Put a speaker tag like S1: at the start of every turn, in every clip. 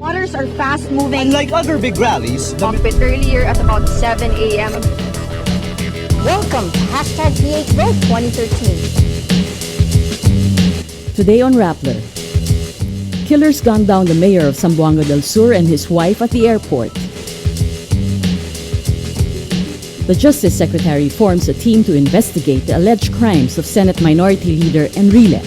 S1: Waters are fast-moving.
S2: Unlike other big rallies,
S1: Bit earlier at about 7 a.m. Welcome to #PH Vote 2013.
S3: Today on Rappler, killers gunned down the mayor of Zamboanga del Sur and his wife at the airport. The Justice Secretary forms a team to investigate the alleged crimes of Senate Minority Leader Enrile.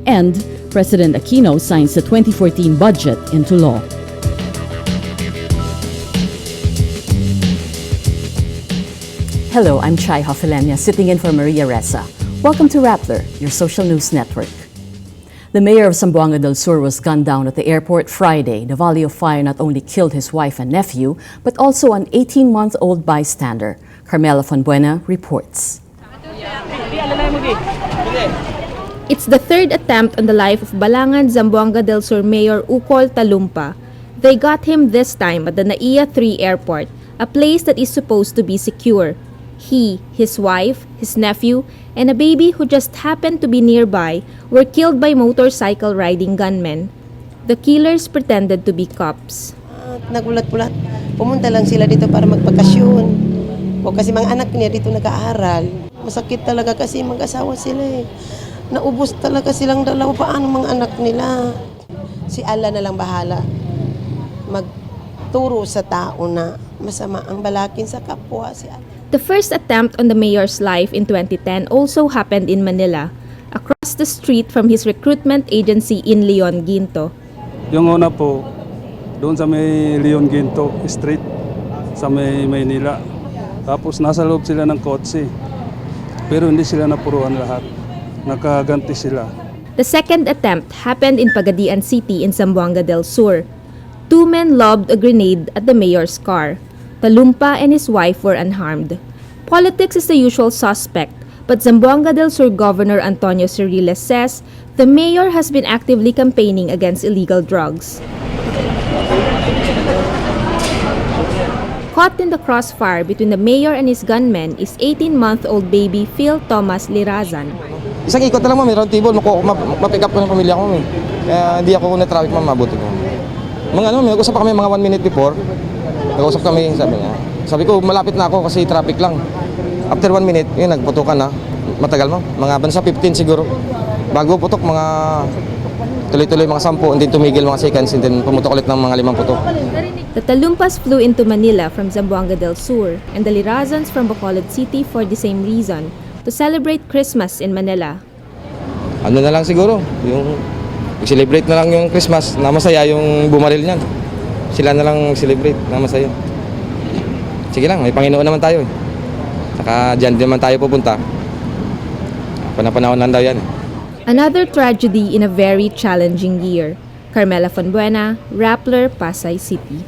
S3: And President Aquino signs the 2014 budget into law. Hello, I'm Chai Hofilenia, sitting in for Maria Ressa. Welcome to Rappler, your social news network. The mayor of Zamboanga del Sur was gunned down at the airport Friday. The volley of fire not only killed his wife and nephew, but also an 18-month-old bystander. Carmela Fonbuena reports.
S4: It's the third attempt on the life of Balangan Zamboanga del Sur Mayor Ukol Talumpa. They got him this time at the NAIA 3 airport, a place that is supposed to be secure. He, his wife, his nephew, and a baby who just happened to be nearby were killed by motorcycle riding gunmen. The killers pretended to be cops.
S5: Nagulat-gulat. Pumunta lang sila dito para magpakasyon. O kasi mga anak niya dito nag-aaral. Masakit talaga kasi mag-asawa sila eh. Naubos talaga silang dalawa. Paano mga anak nila? Si Allah na lang bahala. Magturo sa tao na masama ang balakin sa kapwa si Allah.
S4: The first attempt on the mayor's life in 2010 also happened in Manila, across the street from his recruitment agency in Leon Ginto.
S6: Yung una po, doon sa may Leon Ginto Street, sa may Maynila. Tapos nasa loob sila ng kotse, pero hindi sila napuruan lahat. Nakaganti sila.
S4: The second attempt happened in Pagadian City in Zamboanga del Sur. Two men lobbed a grenade at the mayor's car. Talumpa and his wife were unharmed. Politics is the usual suspect, but Zamboanga del Sur Governor Antonio Ciriles says the mayor has been actively campaigning against illegal drugs. Caught in the crossfire between the mayor and his gunmen is 18-month-old baby Phil Thomas Lirazan.
S7: Isang ikot na lang, ma'am, round table, ma-pick up ko ng pamilya ko, ma'am. Kaya hindi ako na-traffic, ma'am, mabuti ko. Nag-usap pa kami mga 1 minute before. Nag-usap kami, sabi niya. Sabi ko, malapit na ako kasi traffic lang. After 1 minute, yun, nagputukan na. Matagal, ma'am. Mga bansa 15 siguro. Bago putok, mga tuloy-tuloy mga 10, and then tumigil mga seconds, and then pumutok ulit ng mga 5 putok.
S4: The Talumpas flew into Manila from Zamboanga del Sur and the Lirazans from Bacolod City for the same reason, to celebrate Christmas in Manila.
S7: Ano na lang siguro, yung celebrate na lang yung Christmas, na masaya yung bumaril niyan. Sila na lang celebrate na masaya. Sige lang, may Panginoon naman tayo eh. Saka dyan naman tayo pupunta. Panahon lang daw yan.
S4: Another tragedy in a very challenging year. Carmela Fonbuena, Rappler, Pasay City.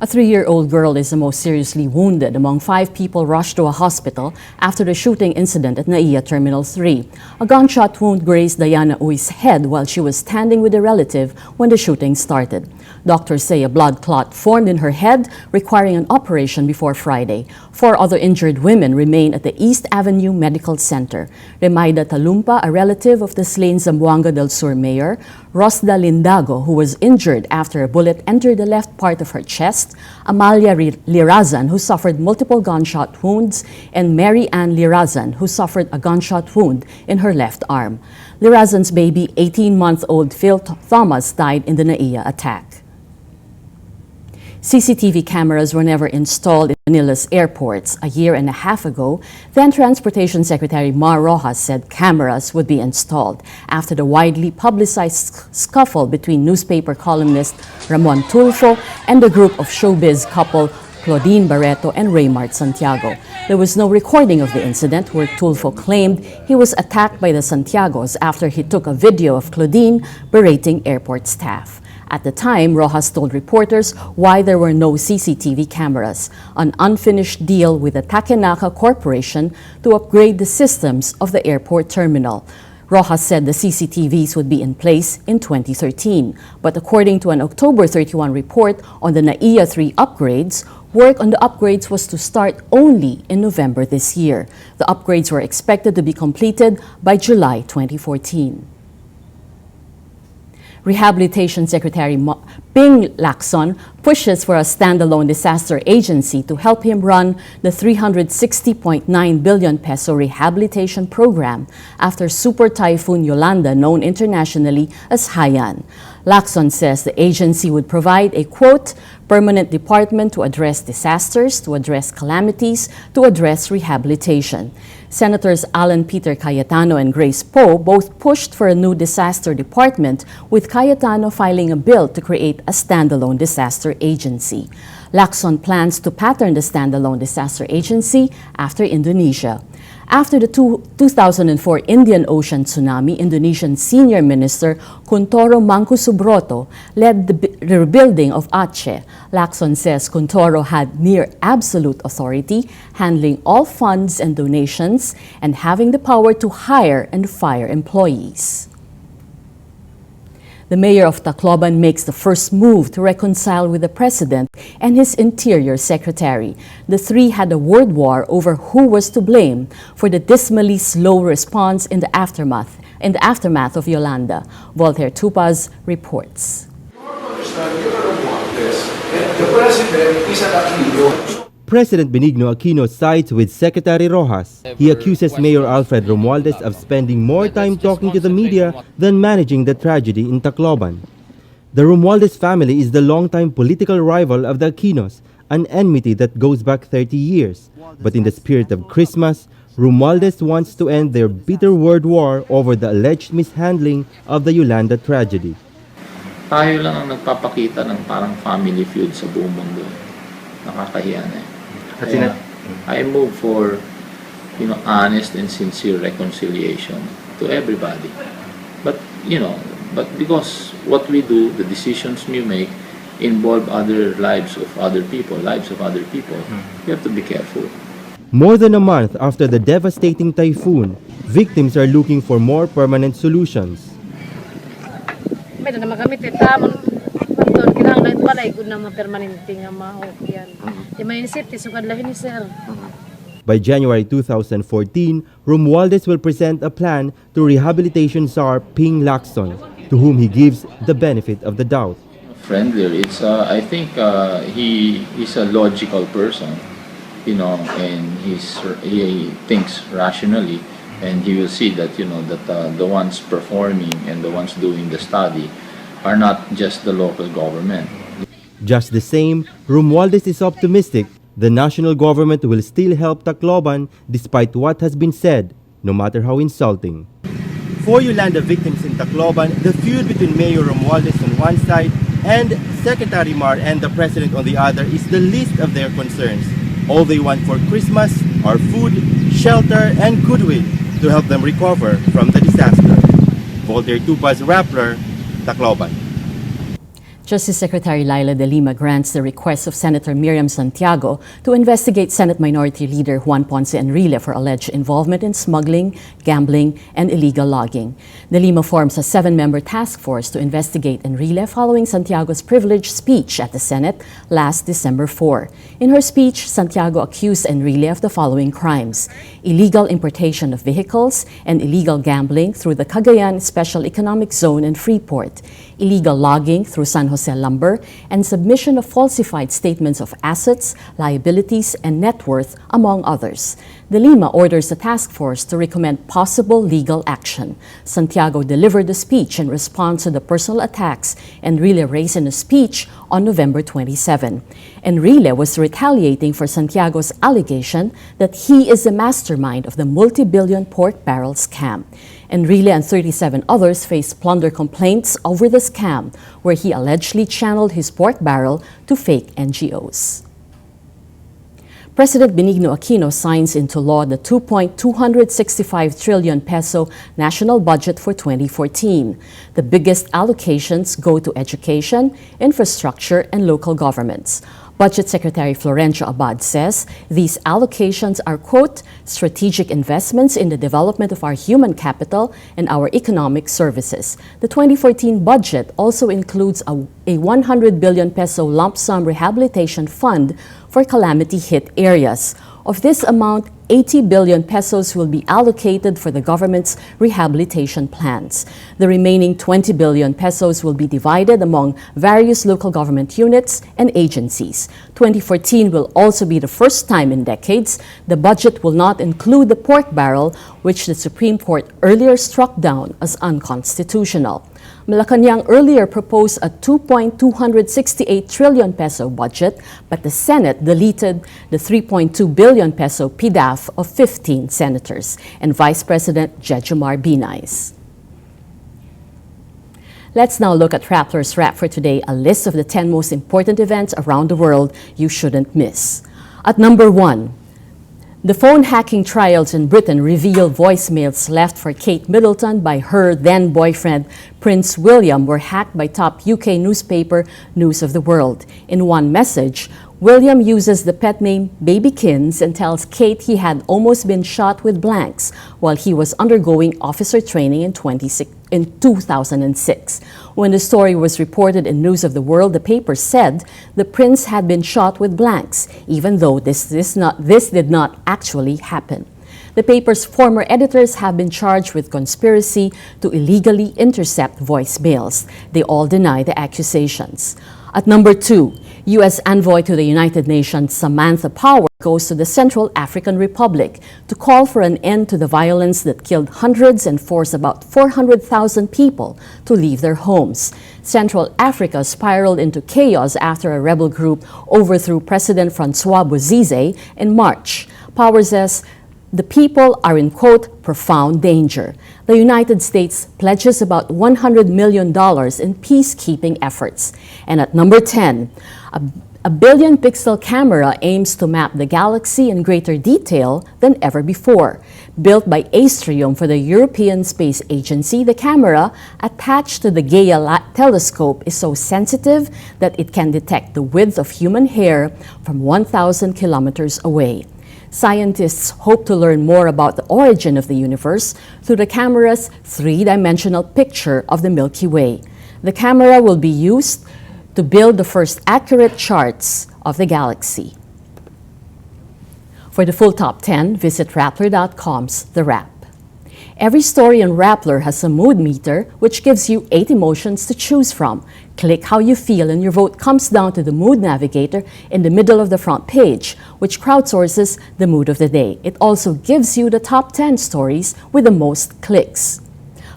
S3: A 3-year-old girl is the most seriously wounded among 5 people rushed to a hospital after the shooting incident at NAIA Terminal 3. A gunshot wound grazed Diana Uy's head while she was standing with a relative when the shooting started. Doctors say a blood clot formed in her head, requiring an operation before Friday. 4 other injured women remain at the East Avenue Medical Center. Remaida Talumpa, a relative of the slain Zamboanga del Sur mayor, Rosda Lindago, who was injured after a bullet entered the left part of her chest, Amalia Lirazan, who suffered multiple gunshot wounds, and Mary Ann Lirazan, who suffered a gunshot wound in her left arm. Lirazan's baby, 18-month-old Phil Thomas, died in the NAIA attack. CCTV cameras were never installed in Manila's airports. A year and a half ago, then Transportation Secretary Mar Roxas said cameras would be installed after the widely publicized scuffle between newspaper columnist Ramon Tulfo and the group of showbiz couple Claudine Barreto and Raymart Santiago. There was no recording of the incident where Tulfo claimed he was attacked by the Santiagos after he took a video of Claudine berating airport staff. At the time, Roxas told reporters why there were no CCTV cameras, an unfinished deal with the Takenaka Corporation to upgrade the systems of the airport terminal. Roxas said the CCTVs would be in place in 2013. But according to an October 31 report on the NAIA 3 upgrades, work on the upgrades was to start only in November this year. The upgrades were expected to be completed by July 2014. Rehabilitation Secretary Ping Lacson pushes for a standalone disaster agency to help him run the 360.9 billion peso rehabilitation program after Super Typhoon Yolanda, known internationally as Haiyan. Lacson says the agency would provide a, quote, permanent department to address disasters, to address calamities, to address rehabilitation. Senators Alan Peter Cayetano and Grace Poe both pushed for a new disaster department, with Cayetano filing a bill to create a standalone disaster agency. Lacson plans to pattern the standalone disaster agency after Indonesia. After the 2004 Indian Ocean tsunami, Indonesian Senior Minister Kuntoro Mangkusubroto led the rebuilding of Aceh. Lacson says Kuntoro had near absolute authority, handling all funds and donations, and having the power to hire and fire employees. The mayor of Tacloban makes the first move to reconcile with the president and his interior secretary. The three had a word war over who was to blame for the dismally slow response in the aftermath of Yolanda. Voltaire Tupaz reports.
S2: President Benigno Aquino sides with Secretary Roxas. He accuses Mayor Alfred Romualdez of spending more time talking to the media than managing the tragedy in Tacloban. The Romualdez family is the longtime political rival of the Aquinos, an enmity that goes back 30 years. But in the spirit of Christmas, Romualdez wants to end their bitter word war over the alleged mishandling of the Yolanda tragedy.
S8: Tayo lang ang nagpapakita ng parang family feud sa buong mundo. Nakakahiya na eh. Kaya, I move for, honest and sincere reconciliation to everybody. But because what we do, the decisions we make, involve lives of other people, we have to be careful.
S2: More than a month after the devastating typhoon, victims are looking for more permanent solutions.
S9: May na magamit tamon doon kinahanglan balay gud na permanente nga mahokyan. Di may safety sugad lahi ni sir.
S2: By January 2014, Romualdez will present a plan to rehabilitation czar Ping Lacson, to whom he gives the benefit of the doubt.
S8: Friendly, I think he's a logical person, and he thinks rationally, and he will see that that the ones performing and the ones doing the study are not just the local government.
S2: Just the same, Romualdez is optimistic the national government will still help Tacloban despite what has been said, no matter how insulting. For Yolanda victims in Tacloban, the feud between Mayor Romualdez on one side and Secretary Mar and the President on the other is the least of their concerns. All they want for Christmas are food, shelter, and goodwill to help them recover from the disaster. Voltaire Tupaz, Rappler, Tacloban.
S3: Justice Secretary Laila de Lima grants the request of Senator Miriam Santiago to investigate Senate Minority Leader Juan Ponce Enrile for alleged involvement in smuggling, gambling, and illegal logging. De Lima forms a 7-member task force to investigate Enrile following Santiago's privileged speech at the Senate last December 4. In her speech, Santiago accused Enrile of the following crimes: illegal importation of vehicles and illegal gambling through the Cagayan Special Economic Zone and Freeport, illegal logging through San Jose Lumber, and submission of falsified statements of assets, liabilities, and net worth, among others. De Lima orders the task force to recommend possible legal action. Santiago delivered the speech in response to the personal attacks Enrile raised in a speech on November 27. Enrile was retaliating for Santiago's allegation that he is the mastermind of the multi-billion pork barrel scam. Enrile and 37 others faced plunder complaints over the scam, where he allegedly channeled his pork barrel to fake NGOs. President Benigno Aquino signs into law the 2.265 trillion peso national budget for 2014. The biggest allocations go to education, infrastructure, and local governments. Budget Secretary Florencio Abad says these allocations are, quote, strategic investments in the development of our human capital and our economic services. The 2014 budget also includes a 100 billion peso lump sum rehabilitation fund for calamity-hit areas. Of this amount, 80 billion pesos will be allocated for the government's rehabilitation plans. The remaining 20 billion pesos will be divided among various local government units and agencies. 2014 will also be the first time in decades the budget will not include the pork barrel, which the Supreme Court earlier struck down as unconstitutional. Malacanang earlier proposed a 2.268 trillion peso budget, but the Senate deleted the 3.2 billion peso PDAF of 15 senators and Vice President Jejomar Binay's. Let's now look at Rappler's Wrap for today, a list of the 10 most important events around the world you shouldn't miss. At number 1, the phone hacking trials in Britain reveal voicemails left for Kate Middleton by her then-boyfriend Prince William were hacked by top UK newspaper News of the World. In one message, William uses the pet name Babykins and tells Kate he had almost been shot with blanks while he was undergoing officer training in 2006. When the story was reported in News of the World, the paper said the prince had been shot with blanks, even though this did not actually happen. The paper's former editors have been charged with conspiracy to illegally intercept voicemails. They all deny the accusations. At number 2, U.S. envoy to the United Nations Samantha Power goes to the Central African Republic to call for an end to the violence that killed hundreds and forced about 400,000 people to leave their homes. Central Africa spiraled into chaos after a rebel group overthrew President Francois Bozize in March. Power says the people are in, quote, profound danger. The United States pledges about $100 million in peacekeeping efforts. And at number 10, a billion-pixel camera aims to map the galaxy in greater detail than ever before. Built by Astrium for the European Space Agency, the camera attached to the Gaia telescope is so sensitive that it can detect the width of human hair from 1,000 kilometers away. Scientists hope to learn more about the origin of the universe through the camera's three-dimensional picture of the Milky Way. The camera will be used to build the first accurate charts of the galaxy. For the full top 10, visit Rappler.com's The Wrap. Every story in Rappler has a mood meter, which gives you 8 emotions to choose from. Click how you feel and your vote comes down to the mood navigator in the middle of the front page, which crowdsources the mood of the day. It also gives you the top 10 stories with the most clicks.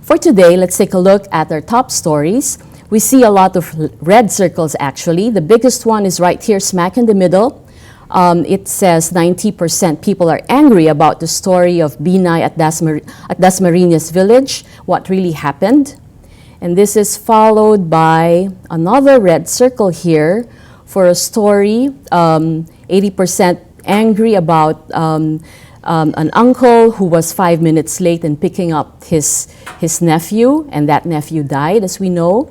S3: For today, let's take a look at our top stories. We see a lot of red circles actually. The biggest one is right here, smack in the middle. It says 90% people are angry about the story of Binay at Dasmariñas village, what really happened. And this is followed by another red circle here for a story, 80% angry about an uncle who was 5 minutes late in picking up his nephew, and that nephew died, as we know.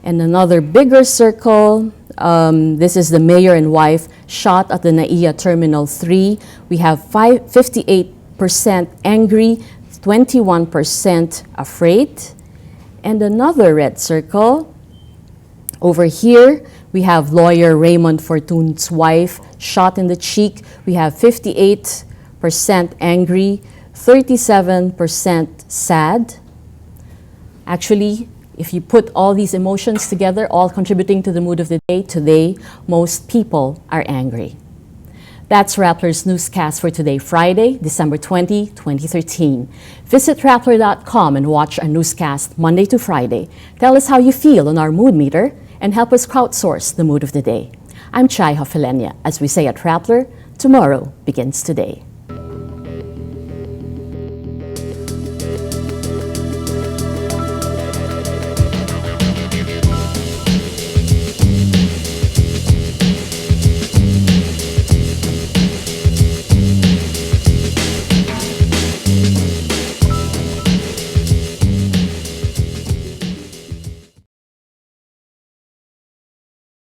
S3: And another bigger circle, this is the mayor and wife shot at the NAIA Terminal 3. We have 58% angry, 21% afraid. And another red circle. Over here, we have lawyer Raymond Fortune's wife shot in the cheek. We have 58% angry, 37% sad. Actually, if you put all these emotions together, all contributing to the mood of the day, today, most people are angry. That's Rappler's Newscast for today, Friday, December 20, 2013. Visit Rappler.com and watch our newscast Monday to Friday. Tell us how you feel on our mood meter and help us crowdsource the mood of the day. I'm Chai Hofilenia. As we say at Rappler, tomorrow begins today.